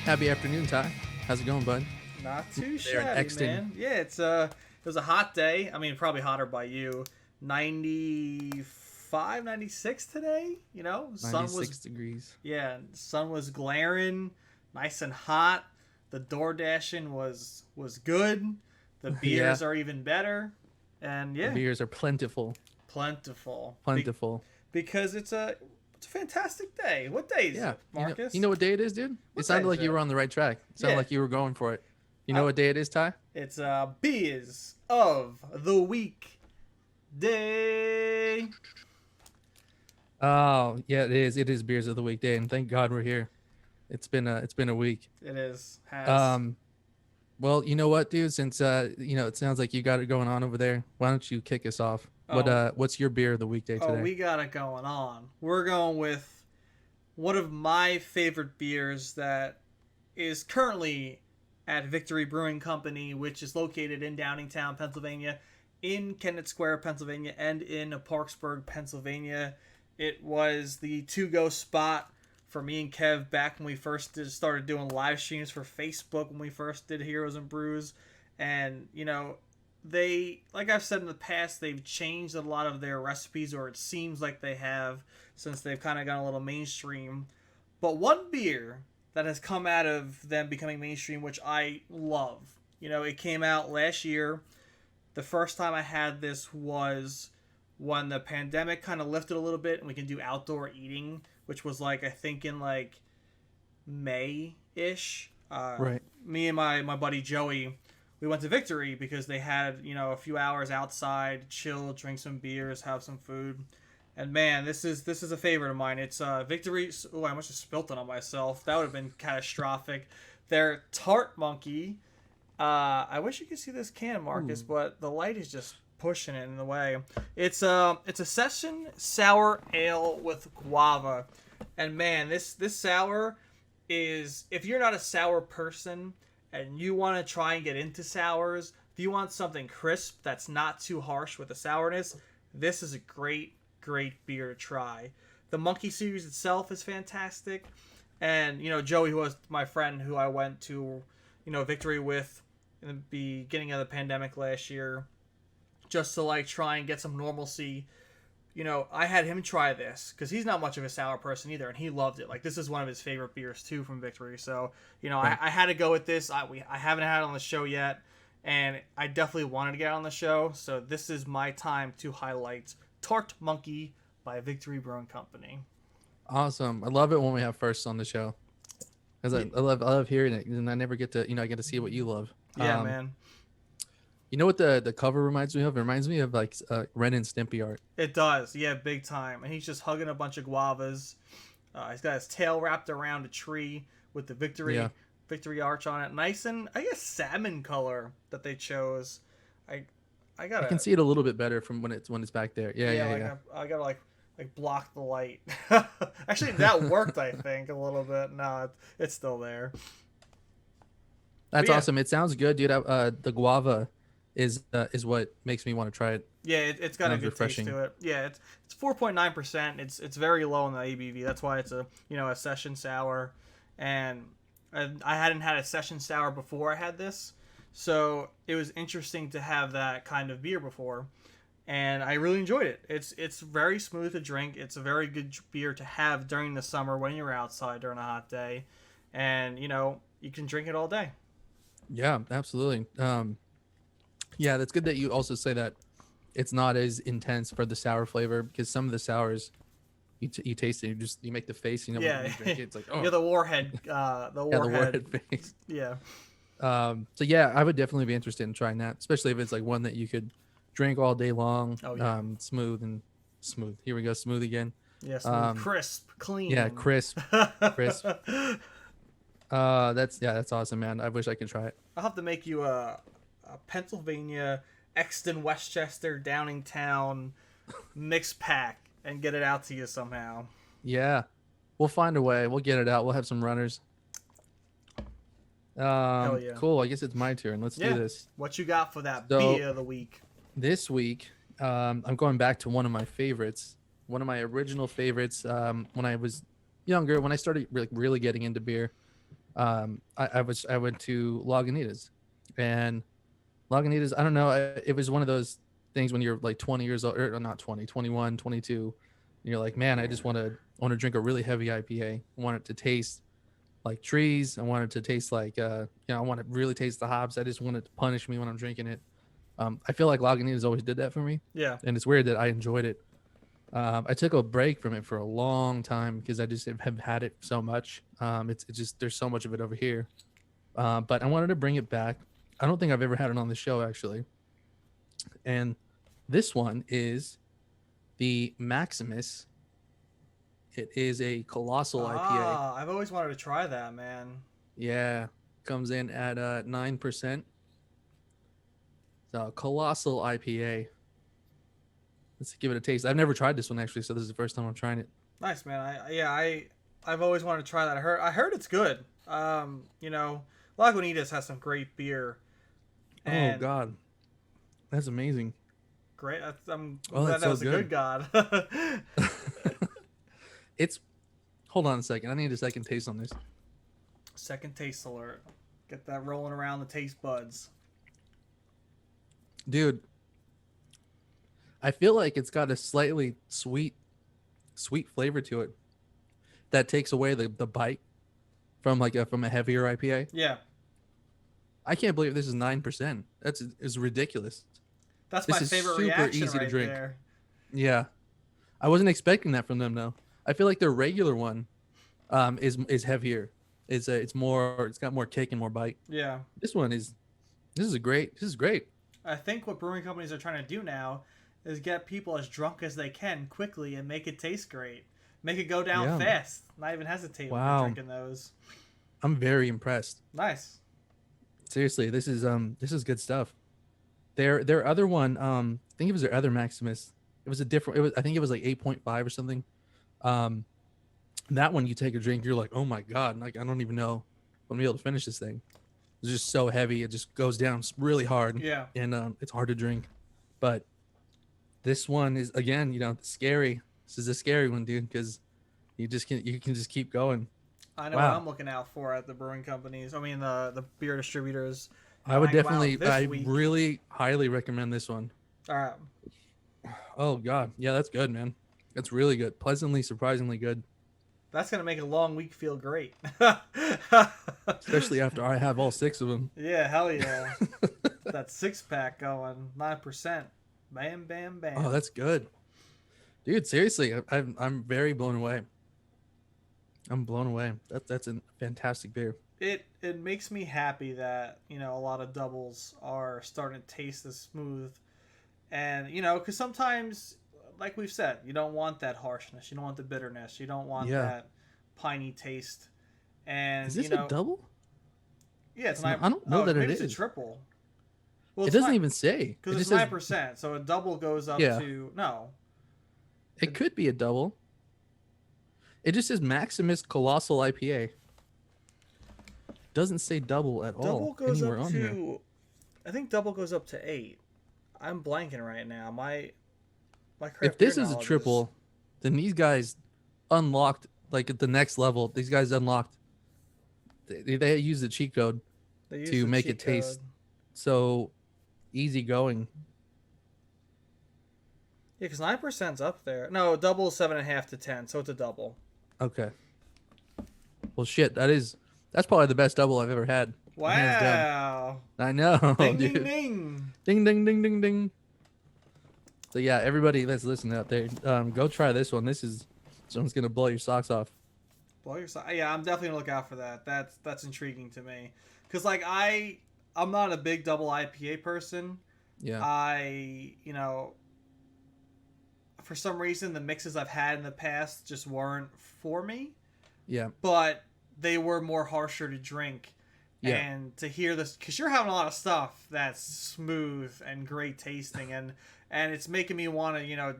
Happy afternoon, Ty. How's it going, bud? Not too There in shabby, Exton, man. Yeah, it was a hot day. I mean, probably hotter by you. 95, 96 today. Sun was 96 degrees. sun was glaring, nice and hot. The door dashing was good. The Yeah, beers are even better, and the yeah, beers are plentiful. plentiful. Plentiful. Because it's a fantastic day. What day is Yeah. it, You Marcus? know what day it is, dude? It What day sounded is like you it? were on the right track. It sounded Yeah, like you were going for it. You know uh, what day it is, Ty? it's beers of the week day. Oh, yeah, it is. It is beers of the weekday, and thank God we're here. It's been a week. It is has. Um, well, you know what, dude? Since it sounds like you got it going on over there. Why don't you kick us off? Oh, What's your beer of the weekday oh, today? we got it going on. We're going with one of my favorite beers that is currently at Victory Brewing Company, which is located in Downingtown, Pennsylvania, in Kennett Square, Pennsylvania, and in Parksburg, Pennsylvania. It was the to-go spot for me and Kev back when we first started doing live streams for Facebook when we first did Heroes and Brews. And, they, like I've said in the past, they've changed a lot of their recipes, or it seems like they have, since they've kind of gone a little mainstream. But one beer that has come out of them becoming mainstream, which I love. It came out last year. The first time I had this was when the pandemic kind of lifted a little bit and we can do outdoor eating, which was like, I think in like May ish. Right. Me and my buddy Joey, we went to Victory because they had, a few hours outside, chill, drink some beers, have some food. And man, this is a favorite of mine. It's Victory. Oh, I must have spilt it on myself. That would have been catastrophic. Their Tart Monkey. I wish you could see this can, Marcus, Ooh. but the light is just pushing it in the way. It's a session sour ale with guava, and man, this sour is, if you're not a sour person and you want to try and get into sours, if you want something crisp that's not too harsh with the sourness, this is a great beer to try. The Monkey series itself is fantastic, and Joey, who was my friend who I went to Victory with in the beginning of the pandemic last year, just to like try and get some normalcy. I had him try this because he's not much of a sour person either, and he loved it. Like, this is one of his favorite beers too from Victory. So Right. I had to go with this. I haven't had it on the show yet, and I definitely wanted to get it on the show. So this is my time to highlight Tart Monkey by Victory Brewing Company. Awesome. I love it when we have firsts on the show. Because I love hearing it, and I never get to I get to see what you love. Yeah, man. You know what the cover reminds me of? It reminds me of like Ren and Stimpy art. It does, yeah, big time. And he's just hugging a bunch of guavas. He's got his tail wrapped around a tree with the Yeah. victory arch on it. Nice and, I guess, salmon color that they chose. I I I gotta can see it a little bit better from when it's back there. Yeah, yeah, yeah, like yeah. I gotta like block the light. Actually, that worked, I think, a little bit. No, it's still there. But That's yeah, awesome. It sounds good, dude. The guava is what makes me want to try it. yeah, it's got a Sounds good taste refreshing. to it. Yeah, it's 4.9%. It's very low in the ABV. That's why it's a session sour, and I hadn't had a session sour before I had this, so it was interesting to have that kind of beer before, and I really enjoyed it. It's very smooth to drink. It's a very good beer to have during the summer when you're outside during a hot day, and you can drink it all day. Yeah, absolutely. Yeah, that's good that you also say that it's not as intense for the sour flavor because some of the sours you taste it, you make the face, when Yeah, you drink it, it's like, oh, yeah, the warhead, the yeah, the warhead, warhead face. yeah. So yeah, I would definitely be interested in trying that, especially if it's like one that you could drink all day long. Oh yeah, Smooth. Here we go, smooth again. yeah, smooth, Um, crisp, clean. yeah, crisp, crisp. That's awesome, man. I wish I could try it. I'll have to make you a Pennsylvania, Exton, Westchester, Downingtown mix pack and get it out to you somehow. Yeah, we'll find a way. We'll get it out. We'll have some runners. Hell yeah. Cool. I guess it's my turn. Let's Yeah. do this. What you got for that So beer of the week? this week, I'm going back to one of my favorites, one of my original favorites. When I was younger, when I started really getting into beer, I went to Lagunitas, and Lagunitas, I don't know, it was one of those things when you're like 20 years old, or not 20, 21, 22, and you're like, man, I just want to drink a really heavy IPA. I want it to taste like trees. I want it to taste like, I want to really taste the hops. I just want it to punish me when I'm drinking it. I feel like Lagunitas always did that for me, Yeah. and it's weird that I enjoyed it. I took a break from it for a long time because I just have had it so much. It's just there's so much of it over here. But I wanted to bring it back. I don't think I've ever had it on the show actually. And this one is the Maximus. It is a colossal IPA. I've always wanted to try that, man. Yeah, comes in at 9%. So colossal IPA. Let's give it a taste. I've never tried this one actually, so this is the first time I'm trying it. Nice, man. I've always wanted to try that. I heard it's good. Lagunitas has some great beer. Oh God, that's amazing. Great. I'm Oh, glad that's that so was a good god. It's. Hold on a second. I need a second taste on this. Second taste alert. Get that rolling around the taste buds. Dude, I feel like it's got a slightly sweet flavor to it that takes away the bite from from a heavier IPA. Yeah. I can't believe this is 9%. Is ridiculous. That's This my is favorite super reaction easy to right drink. there. Yeah, I wasn't expecting that from them though. I feel like their regular one, is heavier. It's more. It's got more kick and more bite. Yeah. This one is. This is great. This is great. I think what brewing companies are trying to do now is get people as drunk as they can quickly and make it taste great. Make it go down fast. Not even hesitate when Wow. you're drinking those. I'm very impressed. Nice. Seriously, this is good stuff. Their other one, I think it was their other Maximus. It was a different. I think it was like 8.5 or something. That one you take a drink, you're like, oh my God, like I don't even know if I'm gonna be able to finish this thing. It's just so heavy, it just goes down really hard. Yeah. And it's hard to drink. But this one is again, scary. This is a scary one, dude, because you can just keep going. I know Wow. what I'm looking out for at the brewing companies. I mean, the beer distributors. I would Like, wow, definitely, this I week- really highly recommend this one. All right. Oh God, yeah, that's good, man. That's really good. Pleasantly, surprisingly good. That's going to make a long week feel great. Especially after I have all 6 of them. Yeah, hell yeah. That 6-pack going, 9%. Bam, bam, bam. Oh, that's good, dude. Seriously, I'm very blown away. I'm blown away. That's a fantastic beer. It makes me happy that, a lot of doubles are starting to taste as smooth. And, because sometimes, like we've said, you don't want that harshness. You don't want the bitterness. You don't want that piney taste. And, Is this a double? Yeah, it's I don't know that maybe it it's is. a triple. Well, It it's doesn't even say. because it's just says 9%. So a double goes up Yeah. to no. it could be a double. It just says Maximus Colossal IPA. Doesn't say double at Double all goes anywhere up on to. here. I think double goes up to 8. I'm blanking right now. My If this is a triple, then these guys unlocked like at the next level. These guys unlocked. They use the cheat code to make it taste so easy going. Yeah, because 9%'s up there. No, double is 7.5 to 10, so it's a double. Okay. Well, shit, that's probably the best double I've ever had. Hands down. Wow! I know, Ding dude. ding ding! Ding ding ding ding ding. So yeah, everybody that's listening out there, go try this one. This one's gonna blow your socks off. Blow your side. Yeah, I'm definitely gonna look out for that. That's intriguing to me, because like I'm not a big double IPA person. Yeah. For some reason the mixes I've had in the past just weren't for me. Yeah. But they were more harsher to drink. Yeah. And to hear this, because you're having a lot of stuff that's smooth and great tasting, and it's making me want to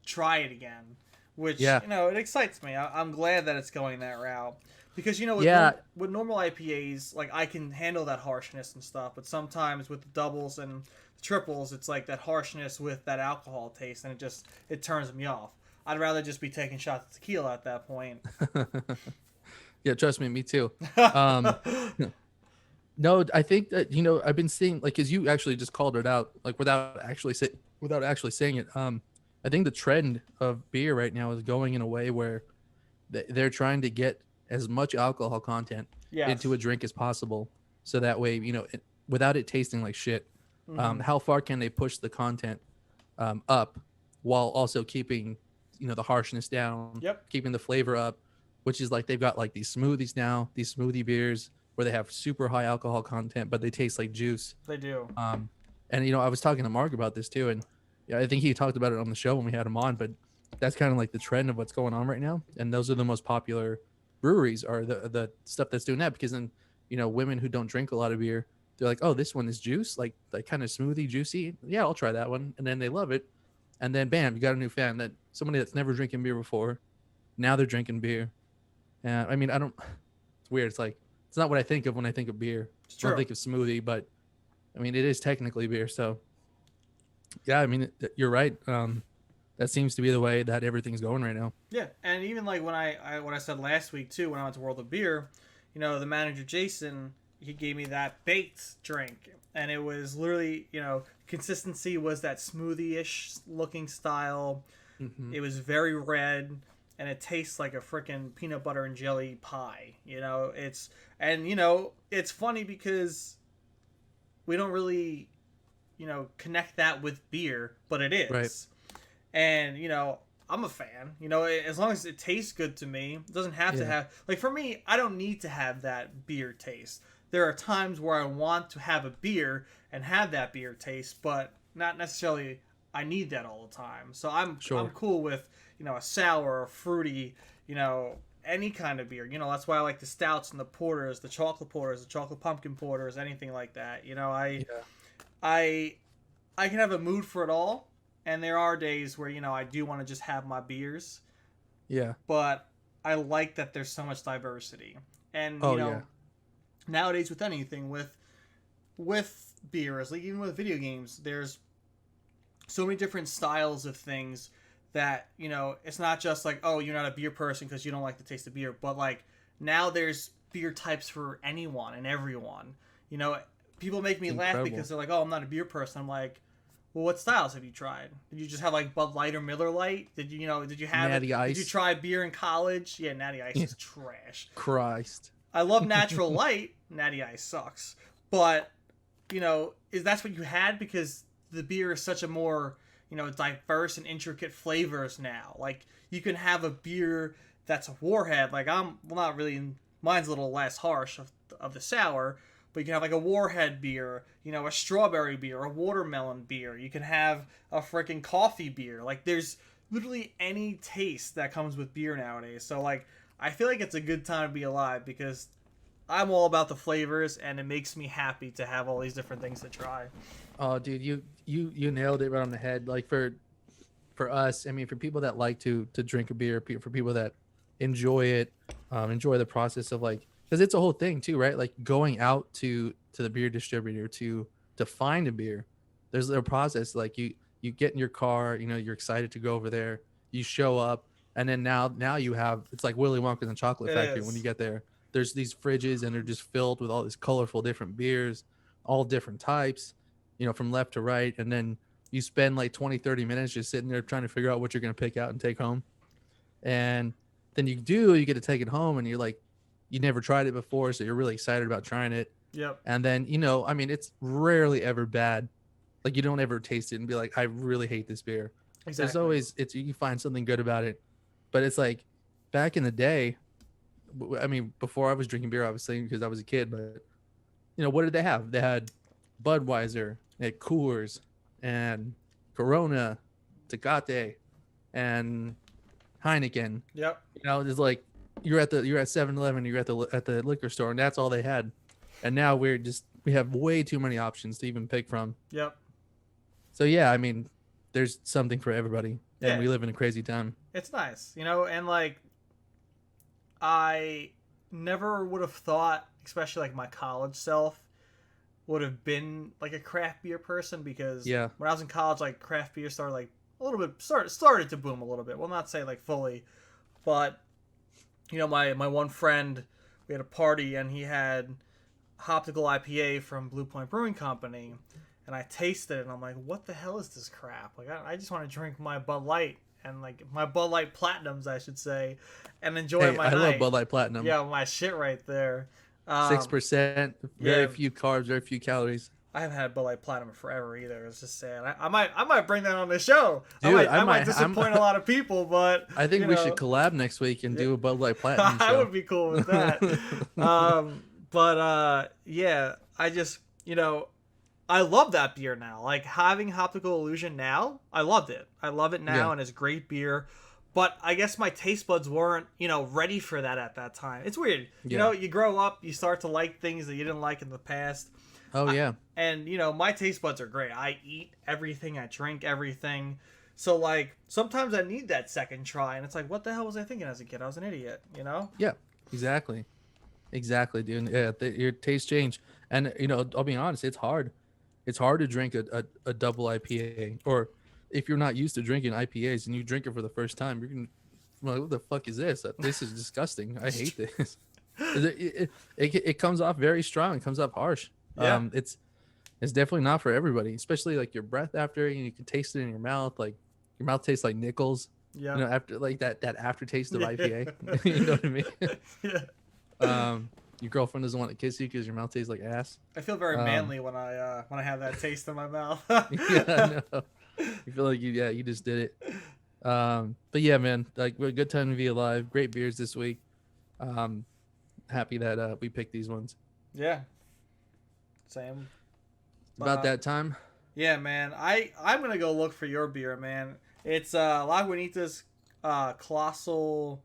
try it again, which it excites me. I'm glad that it's going that route, because with normal IPAs, like I can handle that harshness and stuff, but sometimes with the doubles and the triples, it's like that harshness with that alcohol taste, and it turns me off. I'd rather just be taking shots of tequila at that point. Yeah, trust me, me too. Um, no, I think that I've been seeing like, cause you actually just called it out, like without actually saying it. I think the trend of beer right now is going in a way where they're trying to get as much alcohol content into Yes. a drink as possible, so that way without it tasting like shit. Mm-hmm. How far can they push the content up while also keeping the harshness down, Yep. keeping the flavor up, which is like they've got like these smoothies now, these smoothie beers where they have super high alcohol content but they taste like juice. They do. And I was talking to Mark about this too, and yeah, I think he talked about it on the show when we had him on. But that's kind of like the trend of what's going on right now, and those are the most popular breweries are the stuff that's doing that, because then women who don't drink a lot of beer, they're like, oh, this one is juice, like kind of smoothie, juicy. Yeah, I'll try that one, and then they love it, and then bam, you got a new fan, that somebody that's never drinking beer before, now they're drinking beer. And I mean, I don't. It's weird. It's like it's not what I think of when I think of beer. It's I don't true. think of smoothie, but I mean, it is technically beer. So yeah, I mean, you're right. That seems to be the way that everything's going right now. Yeah, and even like when I said last week too, when I went to World of Beer, the manager Jason, he gave me that baked drink, and it was literally consistency was that smoothie-ish looking style. Mm-hmm. It was very red, and it tastes like a freaking peanut butter and jelly pie. It's funny because we don't really connect that with beer, but it is. Right. And I'm a fan. As long as it tastes good to me, it doesn't have to have, like, for me, I don't need to have that beer taste. There are times where I want to have a beer and have that beer taste, but not necessarily I need that all the time. So I'm cool with a sour or fruity, any kind of beer. That's why I like the stouts and the porters, the chocolate pumpkin porters, anything like that. I can have a mood for it all, and there are days where I do want to just have my beers. Yeah. But I like that there's so much diversity, and nowadays with anything, with beers, like even with video games, there's so many different styles of things that it's not just like, oh, you're not a beer person because you don't like the taste of beer, but like now there's beer types for anyone and everyone. People make me laugh because they're like, oh, I'm not a beer person. I'm like, well, what styles have you tried? Did you just have like Bud Light or Miller Lite? Did you have Natty Ice? Did you try beer in college? Yeah, Natty Ice is trash. Christ. I love Natural Light. Natty Ice sucks. But is that's what you had because the beer is such a more diverse and intricate flavors now. Like you can have a beer that's a warhead. Like not really. Mine's a little less harsh of the sour. But you can have like a warhead beer, a strawberry beer, a watermelon beer. You can have a freaking coffee beer. Like there's literally any taste that comes with beer nowadays. So like I feel like it's a good time to be alive because I'm all about the flavors and it makes me happy to have all these different things to try. Oh, dude, you nailed it right on the head. Like for us, I mean, for people that like to drink a beer, for people that enjoy it, enjoy the process of like. Because it's a whole thing too, right? Like going out to the beer distributor to find a beer. There's a process. Like you get in your car, you're excited to go over there. You show up, and then now you have, it's like Willy Wonka and the Chocolate Factory. When you get there, there's these fridges and they're just filled with all these colorful different beers, all different types, from left to right. And then you spend like 20-30 minutes just sitting there trying to figure out what you're gonna pick out and take home. And then you get to take it home, and you're like, you never tried it before, so you're really excited about trying it. Yep. And then, I mean, it's rarely ever bad. Like you don't ever taste it and be like, I really hate this beer. Exactly. There's always, you can find something good about it. But it's like back in the day, I mean, before I was drinking beer, obviously, because I was a kid, but what did they have? They had Budweiser, they had Coors, and Corona, Tecate, and Heineken. Yep. It's like, you're at 7-Eleven, you're at the liquor store, and that's all they had. And now we have way too many options to even pick from. Yep. So yeah, I mean, there's something for everybody, and we live in a crazy time. It's nice, and like I never would have thought, especially like my college self, would have been like a craft beer person because when I was in college, like craft beer started like a little bit started to boom a little bit. Well, not say like fully, but my one friend, we had a party and he had Optical IPA from Blue Point Brewing Company, and I tasted it and I'm like, what the hell is this crap? Like, I just want to drink my Bud Light and like my Bud Light Platinums, I should say, and enjoy my night. I love Bud Light Platinum. Yeah, my shit right there. 6%, very few carbs, very few calories. I haven't had Bud Light Platinum forever either. It's just sad. I might bring that on the show. Dude, I might disappoint a lot of people, but I think we should collab next week and do a Bud Light Platinum show. I would be cool with that. Yeah, I just I love that beer now. Like having Optical Illusion now, I loved it. I love it now, and it's great beer. But I guess my taste buds weren't, ready for that at that time. It's weird. You grow up, you start to like things that you didn't like in the past. Oh, yeah. And, my taste buds are great. I eat everything. I drink everything. So, like, sometimes I need that second try. And it's like, what the hell was I thinking as a kid? I was an idiot, Yeah, exactly. Exactly, dude. Yeah, your taste change. And, I'll be honest, it's hard. It's hard to drink a double IPA. Or if you're not used to drinking IPAs and you drink it for the first time, you're going to, like, what the fuck is this? This is disgusting. I hate this. It comes off very strong. It comes off harsh. Yeah. It's definitely not for everybody, especially like your breath after, you can taste it in your mouth. Like your mouth tastes like nickels. Yeah. After like that aftertaste of IPA. You know what I mean? Yeah. Your girlfriend doesn't want to kiss you because your mouth tastes like ass. I feel very manly when I have that taste in my mouth. Yeah, I know. You feel like you just did it. But yeah, man, like a good time to be alive. Great beers this week. Happy that we picked these ones. Yeah. Same. About that time. Yeah, man. I'm gonna go look for your beer, man. It's Lagunitas Colossal.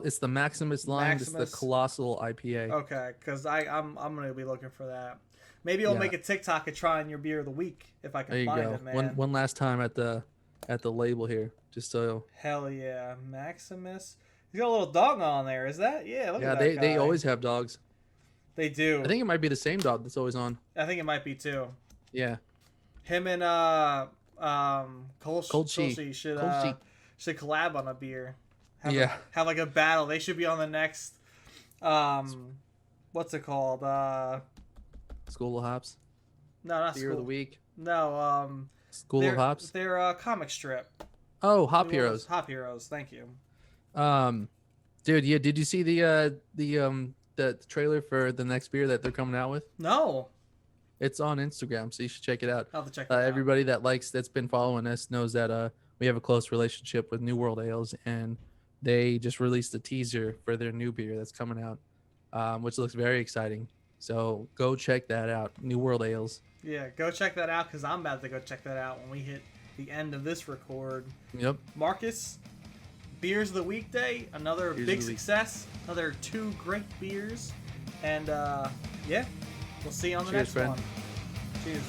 It's the Maximus line. It's the Colossal IPA. Okay, because I'm gonna be looking for that. Maybe I'll make a TikTok of trying your beer of the week if I can find it, man. One last time at the label here, just so. Hell yeah, Maximus. He's got a little dog on there. Is that? Yeah. Look at that guy. They always have dogs. They do. I think it might be the same dog that's always on. I think it might be too. Yeah. Him and Colchi should collab on a beer. Have like a battle. They should be on the next what's it called? School of Hops. No, not Beer of the Week. No, School of Hops. Their comic strip. Oh, Hop Heroes. Hop Heroes. Thank you. Dude, yeah. Did you see the trailer for the next beer that they're coming out with? No. It's on Instagram, so you should check it out. I'll have to check it out. Everybody that's been following us knows that we have a close relationship with New World Ales, and they just released a teaser for their new beer that's coming out, which looks very exciting. So go check that out, New World Ales. Yeah, go check that out because I'm about to go check that out when we hit the end of this record. Yep. Marcus, Beers of the Weekday, another big success, another 2 great beers, and yeah, we'll see you on the next one. Cheers.